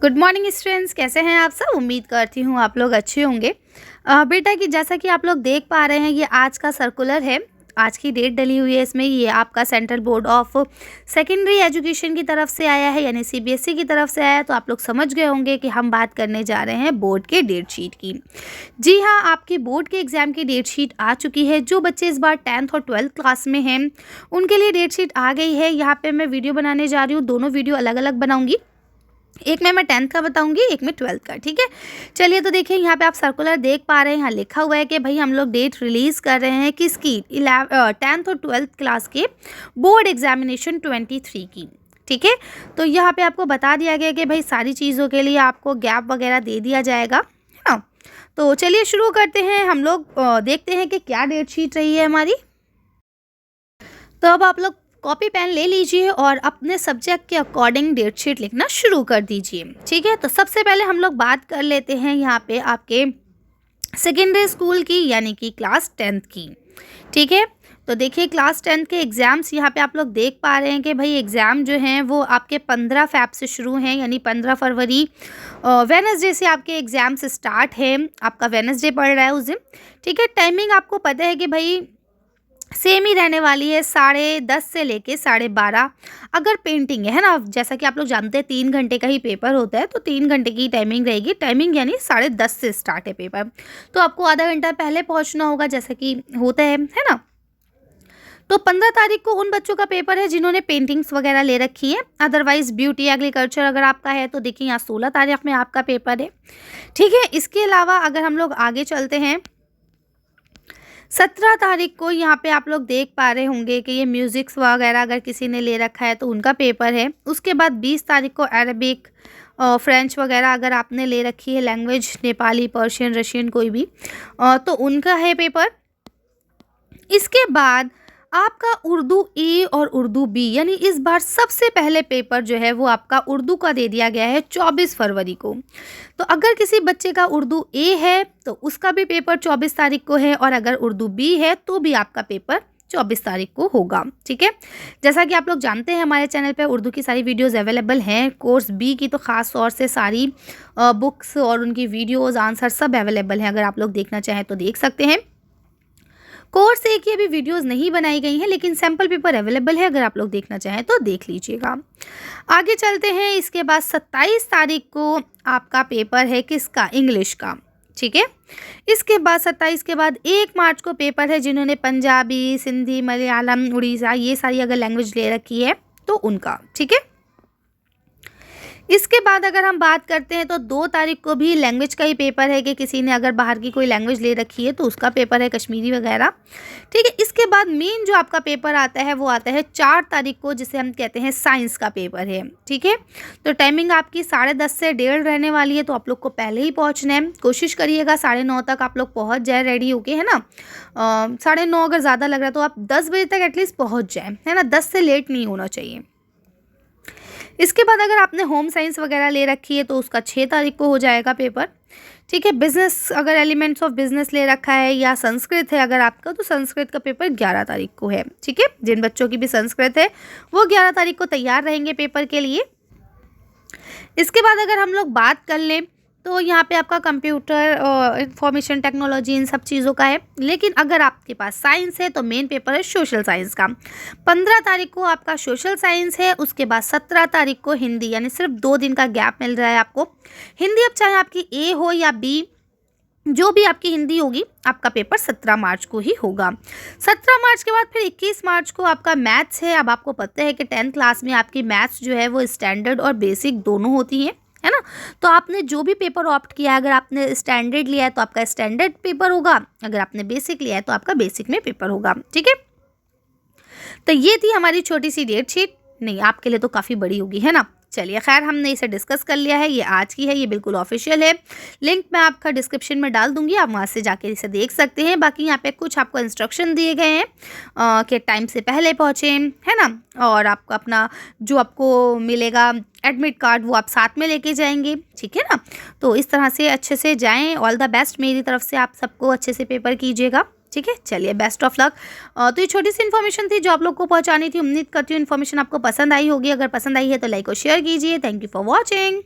Good morning students, कैसे हैं आप सब। उम्मीद करती हूँ आप लोग अच्छे होंगे। बेटा कि जैसा कि आप लोग देख पा रहे हैं, ये आज का सर्कुलर है। आज की डेट डली हुई है इसमें। ये आपका central board of secondary education की तरफ से आया है, यानी सीबीएसई की तरफ से आया है। तो आप लोग समझ गए होंगे कि हम बात करने जा रहे हैं बोर्ड के डेट शीट की। जी हाँ, आपकी बोर्ड के एग्ज़ाम की डेट शीट आ चुकी है। जो बच्चे इस बार 10th और 12th क्लास में हैं उनके लिए डेट शीट आ गई है। यहाँ पर मैं वीडियो बनाने जा रही हूँ, दोनों वीडियो अलग अलग बनाऊँगी। एक में मैं 10th का बताऊंगी, एक में 12th का। ठीक है, चलिए तो देखिए यहाँ पे आप सर्कुलर देख पा रहे हैं। यहाँ लिखा हुआ है कि भाई हम लोग डेट रिलीज़ कर रहे हैं किसकी, 10th और 12th क्लास के बोर्ड एग्जामिनेशन 23 की। ठीक है, तो यहाँ पे आपको बता दिया गया कि भाई सारी चीज़ों के लिए आपको गैप वगैरह दे दिया जाएगा, है ना। तो चलिए शुरू करते हैं। हम लोग देखते हैं कि क्या डेट शीट रही है हमारी। तो अब आप लोग कॉपी पेन ले लीजिए और अपने सब्जेक्ट के अकॉर्डिंग डेट शीट लिखना शुरू कर दीजिए। ठीक है, तो सबसे पहले हम लोग बात कर लेते हैं यहाँ पे आपके सेकेंडरी स्कूल की, यानी कि क्लास 10th की। ठीक है, तो देखिए क्लास 10th के एग्ज़ाम्स यहाँ पे आप लोग देख पा रहे हैं कि भाई एग्ज़ाम जो हैं वो आपके 15 फ़रवरी से शुरू हैं, यानी 15 फरवरी वेडनेसडे से आपके एग्ज़ाम्स स्टार्ट है। आपका वेडनेसडे पड़ रहा है उस दिन। ठीक है, टाइमिंग आपको पता है कि भाई सेम ही रहने वाली है, 10:30 से लेके 12:30। अगर पेंटिंग है ना, जैसा कि आप लोग जानते हैं 3 घंटे का ही पेपर होता है, तो 3 घंटे की टाइमिंग रहेगी। टाइमिंग यानी 10:30 से स्टार्ट है पेपर, तो आपको आधा घंटा पहले पहुंचना होगा, जैसा कि होता है ना। तो 15 तारीख को उन बच्चों का पेपर है जिन्होंने पेंटिंग्स वगैरह ले रखी है। अदरवाइज ब्यूटी एग्रीकल्चर अगर आपका है तो देखिए यहाँ 16 तारीख में आपका पेपर है। ठीक है, इसके अलावा अगर हम लोग आगे चलते हैं, 17 तारीख को यहाँ पे आप लोग देख पा रहे होंगे कि ये म्यूज़िक्स वगैरह अगर किसी ने ले रखा है तो उनका पेपर है। उसके बाद 20 तारीख को अरबिक, फ्रेंच वगैरह अगर आपने ले रखी है लैंग्वेज, नेपाली, पर्शियन, रशियन कोई भी, तो उनका है पेपर। इसके बाद आपका उर्दू ए और उर्दू बी, यानी इस बार सबसे पहले पेपर जो है वो आपका उर्दू का दे दिया गया है 24 फरवरी को। तो अगर किसी बच्चे का उर्दू ए है तो उसका भी पेपर 24 तारीख को है, और अगर उर्दू बी है तो भी आपका पेपर 24 तारीख को होगा। ठीक है, जैसा कि आप लोग जानते हैं हमारे चैनल पे उर्दू की सारी वीडियोस अवेलेबल हैं। कोर्स बी की तो ख़ास तौर से सारी बुक्स और उनकी वीडियोस, आंसर सब अवेलेबल हैं। अगर आप लोग देखना चाहें तो देख सकते हैं। कोर्स ए की अभी वीडियोस नहीं बनाई गई हैं, लेकिन सैम्पल पेपर अवेलेबल है, अगर आप लोग देखना चाहें तो देख लीजिएगा। आगे चलते हैं। इसके बाद 27 तारीख को आपका पेपर है किसका, इंग्लिश का। ठीक है, इसके बाद 27 के बाद 1 मार्च को पेपर है जिन्होंने पंजाबी, सिंधी, मलयालम, उड़ीसा ये सारी अगर लैंग्वेज ले रखी है तो उनका। ठीक है, इसके बाद अगर हम बात करते हैं तो 2 तारीख को भी लैंग्वेज का ही पेपर है कि किसी ने अगर बाहर की कोई लैंग्वेज ले रखी है तो उसका पेपर है, कश्मीरी वगैरह। ठीक है, इसके बाद मेन जो आपका पेपर आता है वो आता है 4 तारीख को, जिसे हम कहते हैं साइंस का पेपर है। ठीक है, तो टाइमिंग आपकी 10:30 से 1:30 रहने वाली है, तो आप लोग को पहले ही पहुँचना है। कोशिश करिएगा 9:30 तक आप लोग पहुँच जाए रेडी होके, है ना। 9:30 अगर ज़्यादा लग रहा है तो आप 10 बजे तक एटलीस्ट पहुँच जाए, है ना। 10 से लेट नहीं होना चाहिए। इसके बाद अगर आपने होम साइंस वगैरह ले रखी है तो उसका 6 तारीख को हो जाएगा पेपर। ठीक है, बिजनेस अगर एलिमेंट्स ऑफ बिजनेस ले रखा है या संस्कृत है अगर आपका, तो संस्कृत का पेपर 11 तारीख को है। ठीक है, जिन बच्चों की भी संस्कृत है वो 11 तारीख को तैयार रहेंगे पेपर के लिए। इसके बाद अगर हम लोग बात कर लें तो यहाँ पे आपका कंप्यूटर, इंफॉर्मेशन टेक्नोलॉजी, इन सब चीज़ों का है। लेकिन अगर आपके पास साइंस है तो मेन पेपर है सोशल साइंस का। 15 तारीख को आपका सोशल साइंस है। उसके बाद 17 तारीख को हिंदी, यानी सिर्फ 2 दिन का गैप मिल रहा है आपको। हिंदी अब चाहे आपकी ए हो या बी, जो भी आपकी हिंदी होगी, आपका पेपर 17 मार्च को ही होगा। 17 मार्च के बाद फिर 21 मार्च को आपका मैथ्स है। अब आपको पता है कि 10th क्लास में आपकी मैथ्स जो है वो स्टैंडर्ड और बेसिक दोनों होती हैं, है ना। तो आपने जो भी पेपर ऑप्ट किया है, अगर आपने स्टैंडर्ड लिया है तो आपका स्टैंडर्ड पेपर होगा, अगर आपने बेसिक लिया है तो आपका बेसिक में पेपर होगा। ठीक है, तो ये थी हमारी छोटी सी डेट शीट। नहीं, आपके लिए तो काफ़ी बड़ी होगी, है ना। चलिए खैर, हमने इसे डिस्कस कर लिया है। ये आज की है, ये बिल्कुल ऑफिशियल है। लिंक मैं आपका डिस्क्रिप्शन में डाल दूंगी, आप वहाँ से जाके इसे देख सकते हैं। बाकी यहाँ पे कुछ आपको इंस्ट्रक्शन दिए गए हैं कि टाइम से पहले पहुँचें, है ना। और आपको अपना जो आपको मिलेगा एडमिट कार्ड वो आप साथ में लेके जाएंगे। ठीक है ना, तो इस तरह से अच्छे से जाएँ। ऑल द बेस्ट मेरी तरफ से, आप सबको अच्छे से पेपर कीजिएगा। ठीक है, चलिए बेस्ट ऑफ लक। तो ये छोटी सी इन्फॉर्मेशन थी जो आप लोग को पहुंचानी थी। उम्मीद करती हूँ इन्फॉर्मेशन आपको पसंद आई होगी। अगर पसंद आई है तो लाइक और शेयर कीजिए। Thank you for watching.